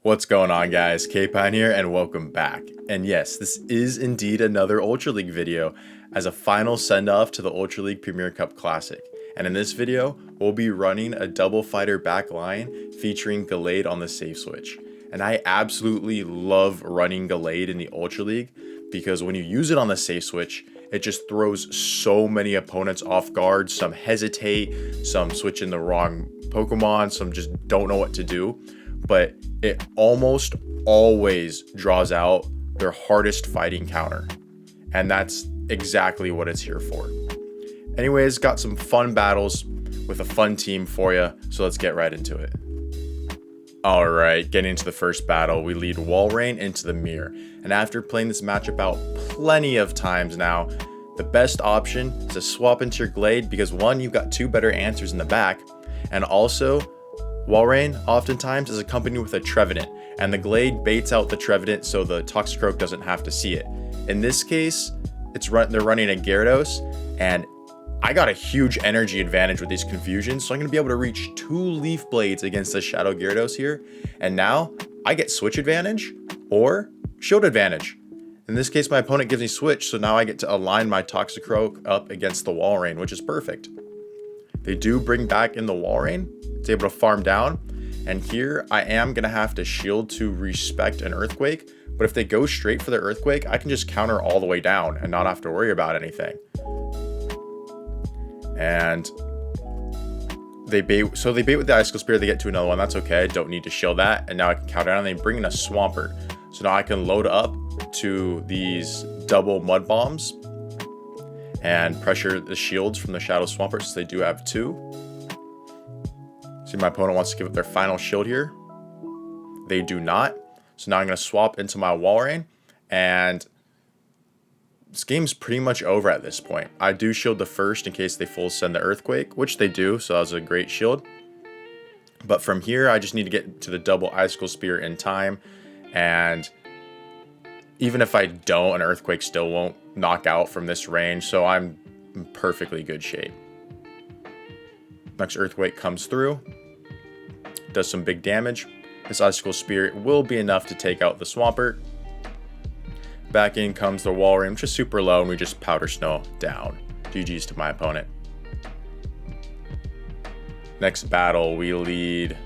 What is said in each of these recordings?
What's going on, guys? K-Pine here and welcome back. And yes, this is indeed another Ultra League video as a final send-off to the Ultra League Premier Cup Classic. And in this video, we'll be running a double fighter back line featuring Gallade on the safe switch. And I absolutely love running Gallade in the Ultra League because when you use it on the safe switch, it just throws so many opponents off guard. Some hesitate, some switch in the wrong Pokemon, some just don't know what to do. But it almost always draws out their hardest fighting counter. And that's exactly what it's here for. Anyways, got some fun battles with a fun team for you, so let's get right into it. Alright, getting into the first battle, we lead Walrein into the mirror. And after playing this matchup out plenty of times now, the best option is to swap into your Gallade because one, you've got two better answers in the back, and also Walrein oftentimes is accompanied with a Trevenant, and the Gallade baits out the Trevenant so the Toxicroak doesn't have to see it. In this case, they're running a Gyarados, and I got a huge energy advantage with these confusions, so I'm going to be able to reach 2 Leaf Blades against the Shadow Gyarados here, and now I get Switch advantage or Shield advantage. In this case, my opponent gives me Switch, so now I get to align my Toxicroak up against the Walrein, which is perfect. They do bring back in the Walrein. It's able to farm down. And here I am going to have to shield to respect an Earthquake. But if they go straight for the Earthquake, I can just counter all the way down and not have to worry about anything. And they bait with the Icicle Spear. They get to another one. That's okay. I don't need to shield that. And now I can counter down. And they bring in a Swampert. So now I can load up to these double Mud Bombs and pressure the shields from the Shadow Swampert, so they do have 2. See, my opponent wants to give up their final shield here. They do not. So now I'm going to swap into my Walrein, and this game's pretty much over at this point. I do shield the first in case they full send the Earthquake, which they do, so that was a great shield. But from here, I just need to get to the double Icicle Spear in time, and even if I don't, an Earthquake still won't knock out from this range, so I'm in perfectly good shape. Next Earthquake comes through, does some big damage. This Icicle Spear will be enough to take out the Swampert. Back in comes the Walrein, which is super low, and we just Powder Snow down. GG's to my opponent. Next battle, we lead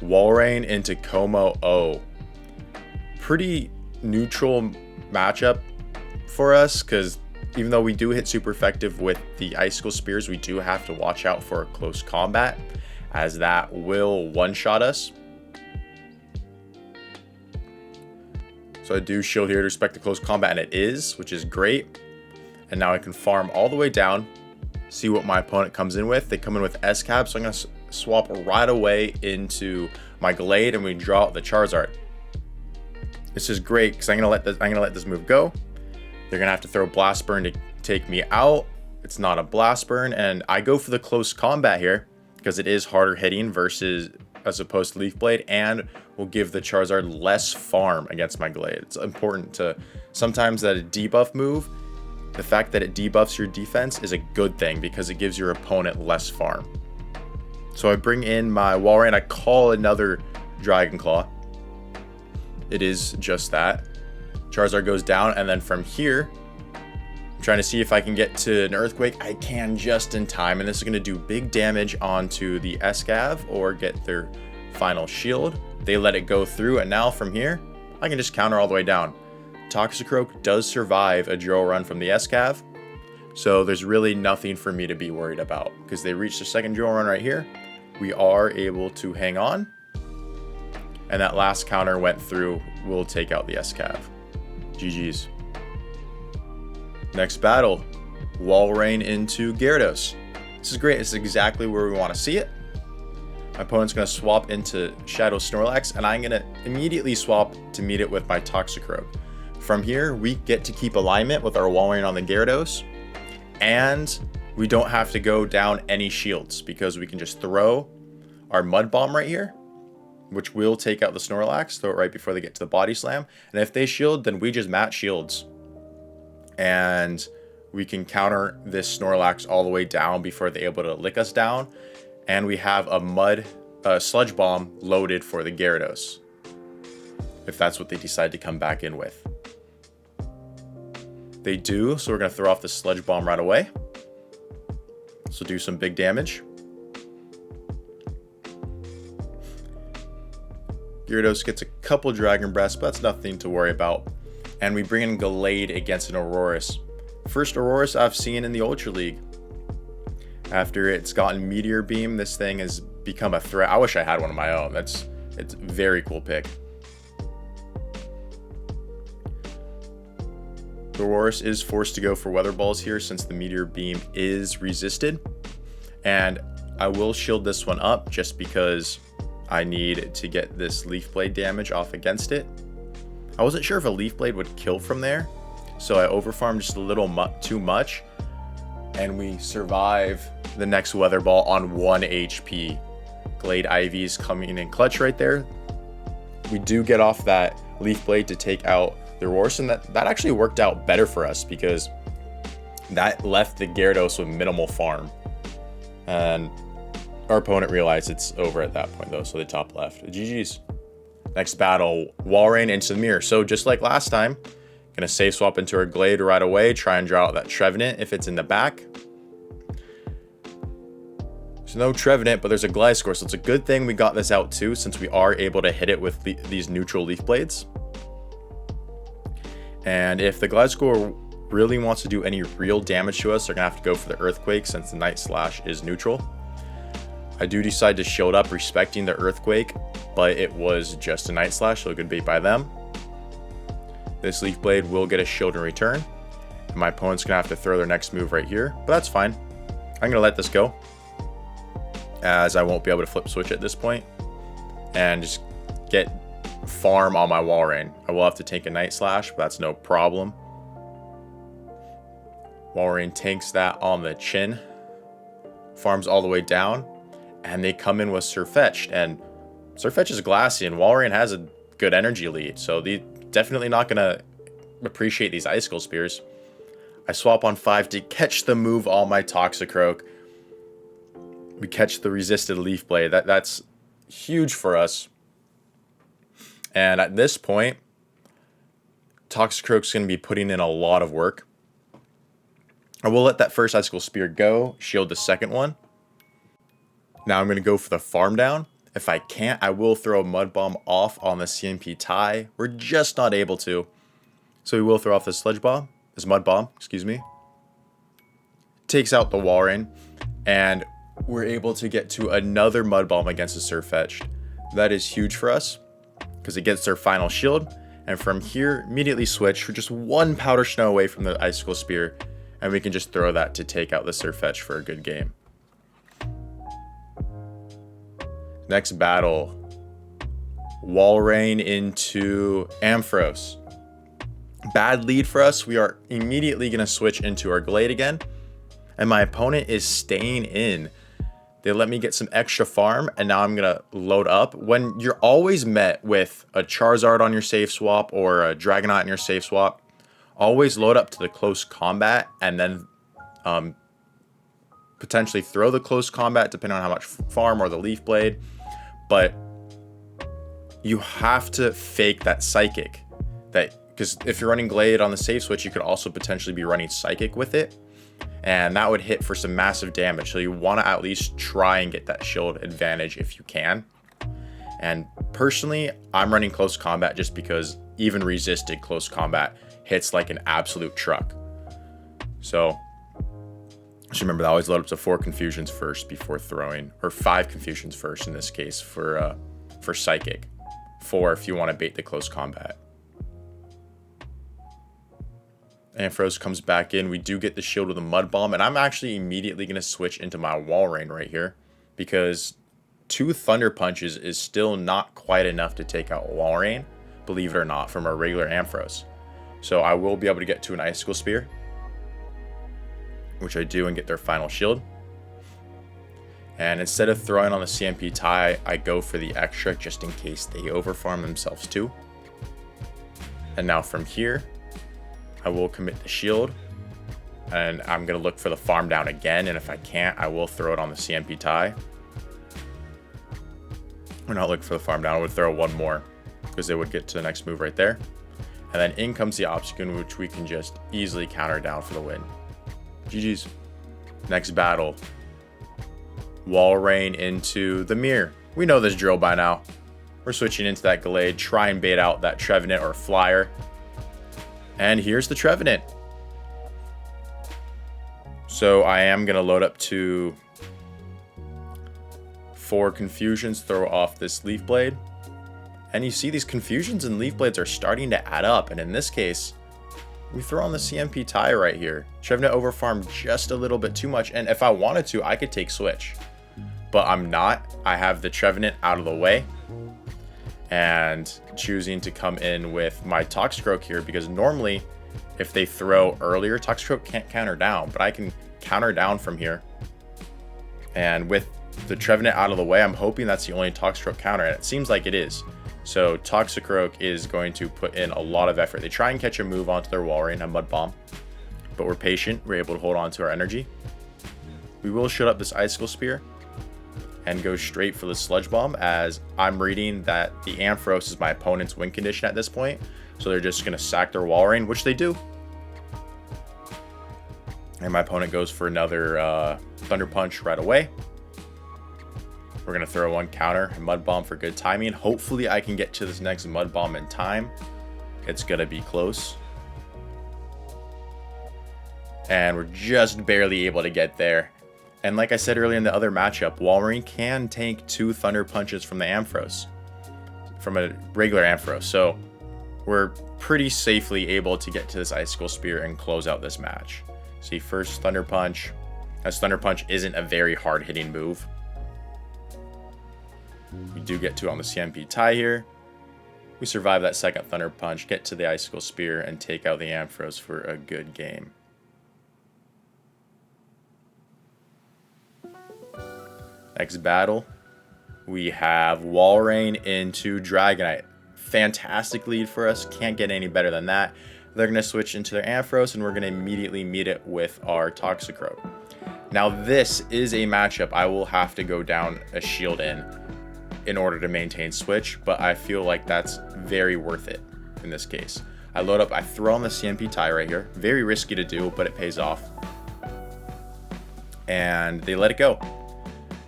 Walrein into Kommo-o. Pretty neutral matchup for us, because even though we do hit super effective with the Icicle Spears, we do have to watch out for a close combat, as that will one-shot us. So I do shield here to respect the close combat, and it is, which is great. And now I can farm all the way down, see what my opponent comes in with. They come in with S-Cab, so I'm going to swap right away into my Gallade, and we draw out the Charizard. This is great because I'm gonna let this move go. They're gonna have to throw Blast Burn to take me out. It's not a Blast Burn, and I go for the close combat here because it is harder hitting as opposed to Leaf Blade, and will give the Charizard less farm against my Gallade. It's important to sometimes that a debuff move, the fact that it debuffs your defense is a good thing because it gives your opponent less farm. So I bring in my Walrein, I call another Dragon Claw. It is just that. Charizard goes down, and then from here, I'm trying to see if I can get to an Earthquake. I can just in time, and this is going to do big damage onto the S-Cav or get their final shield. They let it go through, and now from here, I can just counter all the way down. Toxicroak does survive a drill run from the S-Cav, so there's really nothing for me to be worried about because they reached the second drill run right here. We are able to hang on. And that last counter went through, we'll take out the S-Cav. GG's. Next battle, Walrein into Gyarados. This is great, this is exactly where we want to see it. My opponent's going to swap into Shadow Snorlax, and I'm going to immediately swap to meet it with my Toxicroak. From here, we get to keep alignment with our Walrein on the Gyarados, and we don't have to go down any shields because we can just throw our Mud Bomb right here, which will take out the Snorlax, throw it right before they get to the Body Slam. And if they shield, then we just match shields. And we can counter this Snorlax all the way down before they're able to lick us down. And we have a Mud Sludge Bomb loaded for the Gyarados, if that's what they decide to come back in with. They do, so we're going to throw off the Sludge Bomb right away. This will do some big damage. Gyarados gets a couple Dragon Breaths, but that's nothing to worry about. And we bring in Gallade against an Aurorus. First Aurorus I've seen in the Ultra League. After it's gotten Meteor Beam, this thing has become a threat. I wish I had one of my own. It's a very cool pick. The Aurorus is forced to go for Weather Balls here since the Meteor Beam is resisted. And I will shield this one up just because I need to get this Leaf Blade damage off against it. I wasn't sure if a Leaf Blade would kill from there, so I overfarmed just a little too much, and we survive the next Weather Ball on 1 HP. Glade IV's coming in clutch right there. We do get off that Leaf Blade to take out the Aurorus, and that actually worked out better for us because that left the Gyarados with minimal farm. And our opponent realized it's over at that point though, so they top left. GG's. Next battle, Walrein into the mirror. So just like last time, gonna save swap into our Glade right away, try and draw out that Trevenant if it's in the back. There's no Trevenant, but there's a Gliscor, so it's a good thing we got this out too, since we are able to hit it with these neutral Leaf Blades. And if the Gliscor really wants to do any real damage to us, they're gonna have to go for the Earthquake since the Night Slash is neutral. I do decide to shield up respecting the Earthquake, but it was just a Night Slash, so good bait by them. This Leaf Blade will get a shield in return. And my opponent's gonna have to throw their next move right here, but that's fine. I'm gonna let this go, as I won't be able to flip switch at this point, and just get farm on my Walrein. I will have to take a Night Slash, but that's no problem. Walrein tanks that on the chin, farms all the way down, and they come in with Surfetched, and Surfetch is glassy, and Walrein has a good energy lead, so they definitely not gonna appreciate these Icicle Spears. I swap on 5 to catch the move on my Toxicroak. We catch the resisted Leaf Blade. That's huge for us. And at this point, Toxicroak's going to be putting in a lot of work. I will let that first Icicle Spear go, shield the second one. Now I'm going to go for the farm down. If I can't, I will throw a Mud Bomb off on the CMP tie. We're just not able to. So we will throw off this Mud Bomb, excuse me. Takes out the Walrein, and we're able to get to another Mud Bomb against the Surfetched. That is huge for us, because it gets their final shield, and from here, immediately switch. We're just 1 Powder Snow away from the Icicle Spear, and we can just throw that to take out the Surfetch for a good game. Next battle, Walrein into Ampharos. Bad lead for us. We are immediately going to switch into our Glade again, and my opponent is staying in. They let me get some extra farm, and now I'm going to load up. When you're always met with a Charizard on your safe swap or a Dragonite on your safe swap, always load up to the close combat and then potentially throw the close combat depending on how much farm or the Leaf Blade. But you have to fake that Psychic. Because if you're running Glade on the safe switch, you could also potentially be running Psychic with it. And that would hit for some massive damage. So you want to at least try and get that shield advantage if you can. And personally, I'm running close combat just because even resisted close combat hits like an absolute truck. So just remember that, always load up to 4 confusions first before throwing, or 5 confusions first in this case for Psychic. 4 if you want to bait the close combat. Ampharos comes back in. We do get the shield with a Mud Bomb, and I'm actually immediately going to switch into my Walrein right here because 2 Thunder Punches is still not quite enough to take out Walrein, believe it or not, from a regular Ampharos. So I will be able to get to an Icicle Spear, which I do, and get their final shield. And instead of throwing on the CMP tie, I go for the extra just in case they overfarm themselves too. And now from here, I will commit the shield, and I'm going to look for the farm down again, and if I can't, I will throw it on the CMP tie. We're not looking for the farm down. I would throw one more because they would get to the next move right there. And then in comes the Obstagoon, which we can just easily counter down for the win. GG's. Next battle. Walrein into the Mirror. We know this drill by now. We're switching into that Gallade, try and bait out that Trevenant or Flyer. And here's the Trevenant. So I am going to load up to 4 Confusions, throw off this Leaf Blade. And you see these Confusions and Leaf Blades are starting to add up. And in this case, we throw on the CMP tie right here. Trevenant overfarmed just a little bit too much. And if I wanted to, I could take Switch. But I'm not. I have the Trevenant out of the way. And choosing to come in with my Toxicroak here. Because normally, if they throw earlier, Toxicroak can't counter down. But I can counter down from here. And with the Trevenant out of the way, I'm hoping that's the only Toxicroak counter. And it seems like it is. So Toxicroak is going to put in a lot of effort. They try and catch a move onto their Walrein, a Mud Bomb, but we're patient. We're able to hold on to our energy. We will shut up this Icicle Spear and go straight for the Sludge Bomb, as I'm reading that the Ampharos is my opponent's win condition at this point. So they're just going to sack their Walrein, which they do. And my opponent goes for another Thunder Punch right away. We're going to throw one counter and Mud Bomb for good timing. Hopefully I can get to this next Mud Bomb in time. It's going to be close. And we're just barely able to get there. And like I said earlier in the other matchup, Walrein can tank 2 Thunder Punches from the Ampharos. From a regular Ampharos. So we're pretty safely able to get to this Icicle Spear and close out this match. See, first Thunder Punch. As Thunder Punch isn't a very hard hitting move. We do get to on the CMP tie here. We survive that second Thunder Punch, get to the Icicle Spear, and take out the Ampharos for a good game. Next battle, we have Walrein into Dragonite. Fantastic lead for us. Can't get any better than that. They're going to switch into their Ampharos, and we're going to immediately meet it with our Toxicroak. Now, this is a matchup I will have to go down a shield in order to maintain switch, but I feel like that's very worth it in this case. I load up, I throw on the CMP tie right here. Very risky to do, but it pays off. And they let it go.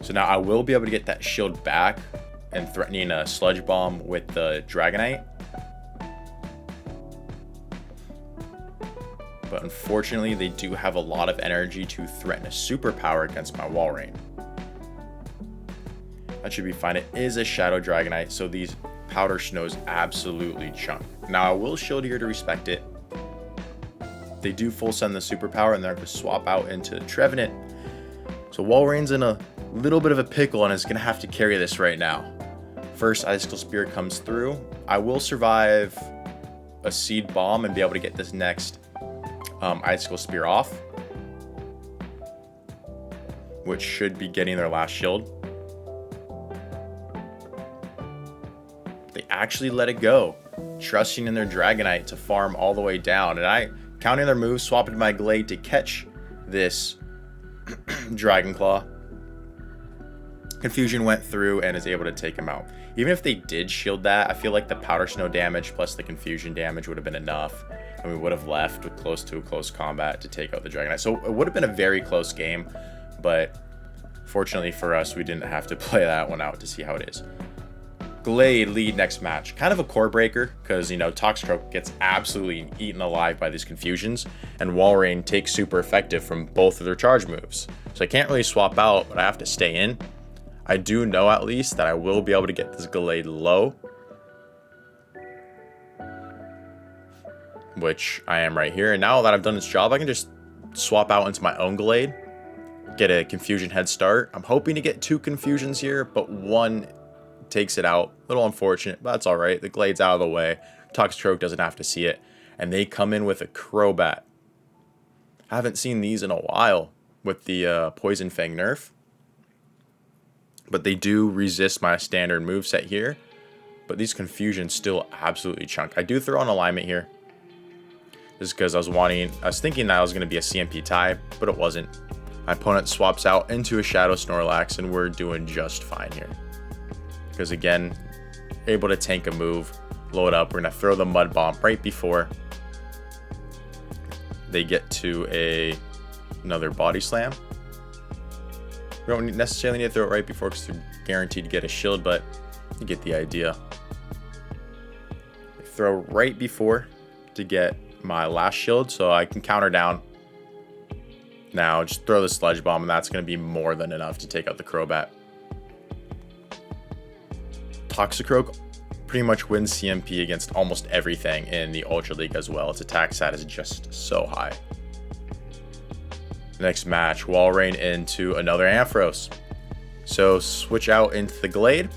So now I will be able to get that shield back and threatening a Sludge Bomb with the Dragonite. But unfortunately, they do have a lot of energy to threaten a superpower against my Walrein. That should be fine. It is a Shadow Dragonite, so these Powder Snows absolutely chunk. Now, I will shield here to respect it. They do full send the superpower, and they're going to swap out into Trevenant. So Walrein's in a little bit of a pickle, and is going to have to carry this right now. First Icicle Spear comes through. I will survive a Seed Bomb and be able to get this next Icicle Spear off, which should be getting their last shield. They actually let it go, trusting in their Dragonite to farm all the way down. And I, counting their moves, swapped to my Gallade to catch this Dragon Claw. Confusion went through and is able to take him out. Even if they did shield that, I feel like the Powder Snow damage plus the Confusion damage would have been enough. And we would have left with close to a close combat to take out the Dragonite. So it would have been a very close game. But fortunately for us, we didn't have to play that one out to see how it is. Gallade Lead next match. Kind of a core breaker because, you know, Toxicroak gets absolutely eaten alive by these Confusions, and Walrein takes super effective from both of their charge moves. So I can't really swap out, but I have to stay in. I do know at least that I will be able to get this Gallade low, which I am right here. And now that I've done its job, I can just swap out into my own Gallade, get a Confusion head start. I'm hoping to get 2 Confusions here, but one takes it out. A little unfortunate, but that's all right. The Gallade's out of the way. Toxicroak doesn't have to see it. And they come in with a Crobat. I haven't seen these in a while with the Poison Fang nerf. But they do resist my standard moveset here. But these Confusions still absolutely chunk. I do throw on alignment here. Just because I was thinking that I was going to be a CMP tie, but it wasn't. My opponent swaps out into a Shadow Snorlax, and we're doing just fine here. because again, able to tank a move, load up. We're going to throw the Mud Bomb right before they get to another Body Slam. We don't necessarily need to throw it right before because they're guaranteed to get a shield, but you get the idea. Throw right before to get my last shield so I can counter down. Now just throw the Sludge Bomb and that's going to be more than enough to take out the Crobat. Toxicroak pretty much wins CMP against almost everything in the Ultra League as well. Its attack stat is just so high. Next match, Walrein into another Ampharos. So switch out into the Gallade.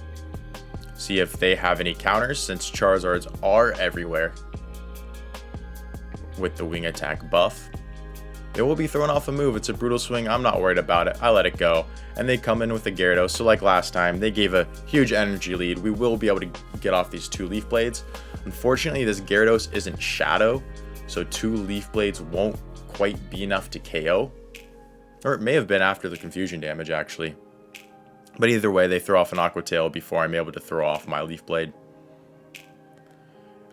See if they have any counters since Charizards are everywhere. With the wing attack buff. It will be throwing off a move. It's a brutal swing. I'm not worried about it. I let it go. And they come in with the Gyarados. So like last time, they gave a huge energy lead. We will be able to get off these 2 Leaf Blades. Unfortunately, this Gyarados isn't Shadow. So 2 Leaf Blades won't quite be enough to KO. Or it may have been after the confusion damage, actually. But either way, they throw off an Aqua Tail before I'm able to throw off my Leaf Blade.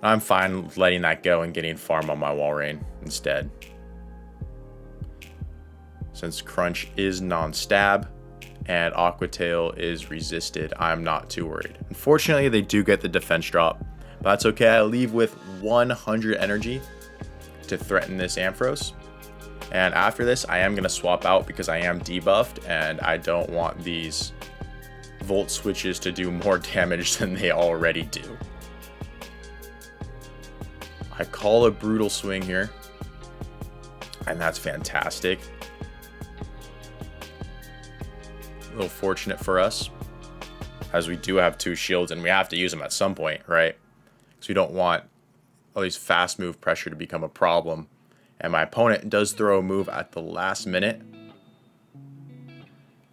I'm fine letting that go and getting farm on my Walrein instead. Since Crunch is non-stab and Aqua Tail is resisted, I'm not too worried. Unfortunately, they do get the defense drop, but that's okay. I leave with 100 energy to threaten this Ampharos. And after this, I am going to swap out because I am debuffed and I don't want these Volt switches to do more damage than they already do. I call a brutal swing here, and that's fantastic. A little fortunate for us, as we do have 2 shields and we have to use them at some point, right? So we don't want all these fast move pressure to become a problem. And my opponent does throw a move at the last minute.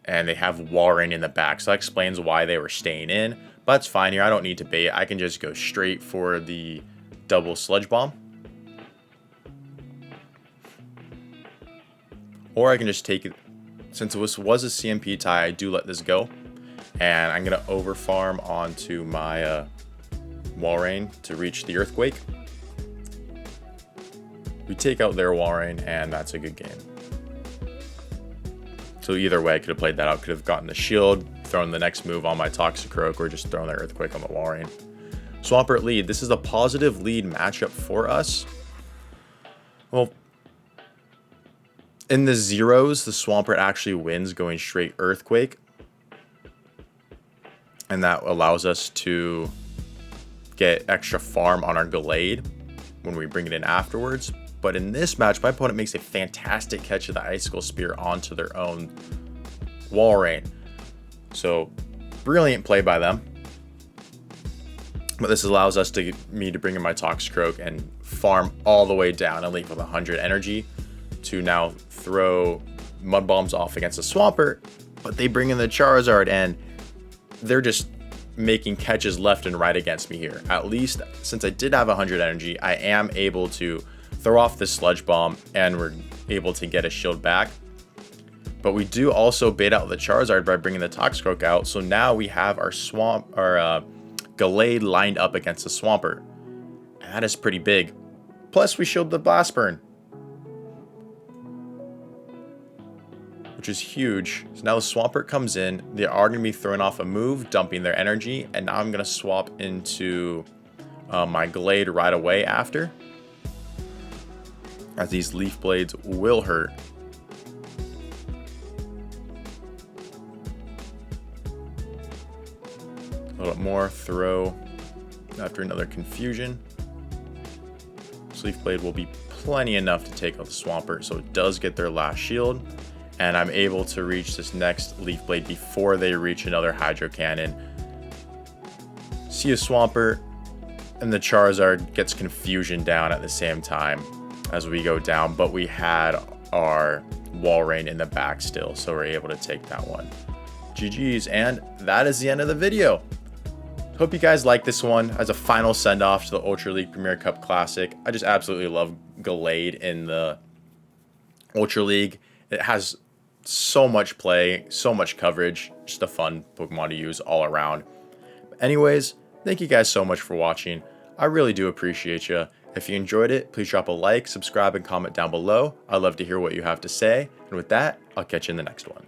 And they have Walrein in the back. So that explains why they were staying in. But it's fine here. I don't need to bait. I can just go straight for the double Sludge Bomb. Or I can just take it. Since this was a CMP tie, I do let this go. And I'm going to over farm onto my Walrein to reach the Earthquake. We take out their Walrein, and that's a good game. So either way, I could have played that out. Could have gotten the shield, thrown the next move on my Toxicroak, or just thrown the Earthquake on the Walrein. Swampert Lead. This is a positive lead matchup for us. Well, in the zeros, the Swampert actually wins going straight Earthquake. And that allows us to get extra farm on our Gallade when we bring it in afterwards. But in this match, my opponent makes a fantastic catch of the Icicle Spear onto their own Walrein. So, brilliant play by them. But this allows us to bring in my Toxicroak and farm all the way down and leave with 100 energy to now throw Mud Bombs off against the Swampert. But they bring in the Charizard and they're just making catches left and right against me here. At least, since I did have 100 energy, I am able to throw off the Sludge Bomb and we're able to get a shield back. But we do also bait out the Charizard by bringing the Toxicroak out. So now we have our Gallade lined up against the Swampert. And that is pretty big. Plus we shield the Blast Burn, which is huge. So now the Swampert comes in. They are going to be throwing off a move, dumping their energy. And now I'm going to swap into my Gallade right away after, as these Leaf Blades will hurt. A little bit more throw after another confusion. This Leaf Blade will be plenty enough to take out the Swampert, so it does get their last shield. And I'm able to reach this next Leaf Blade before they reach another Hydro Cannon. See a Swampert, and the Charizard gets confusion down at the same time as we go down, but we had our Walrein in the back still, so we're able to take that one. GG's, and that is the end of the video. Hope you guys like this one as a final send-off to the Ultra League Premier Cup Classic. I just absolutely love Gallade in the Ultra League. It has so much play, so much coverage, just a fun Pokemon to use all around. Anyways, thank you guys so much for watching. I really do appreciate you. If you enjoyed it, please drop a like, subscribe, and comment down below. I'd love to hear what you have to say. And with that, I'll catch you in the next one.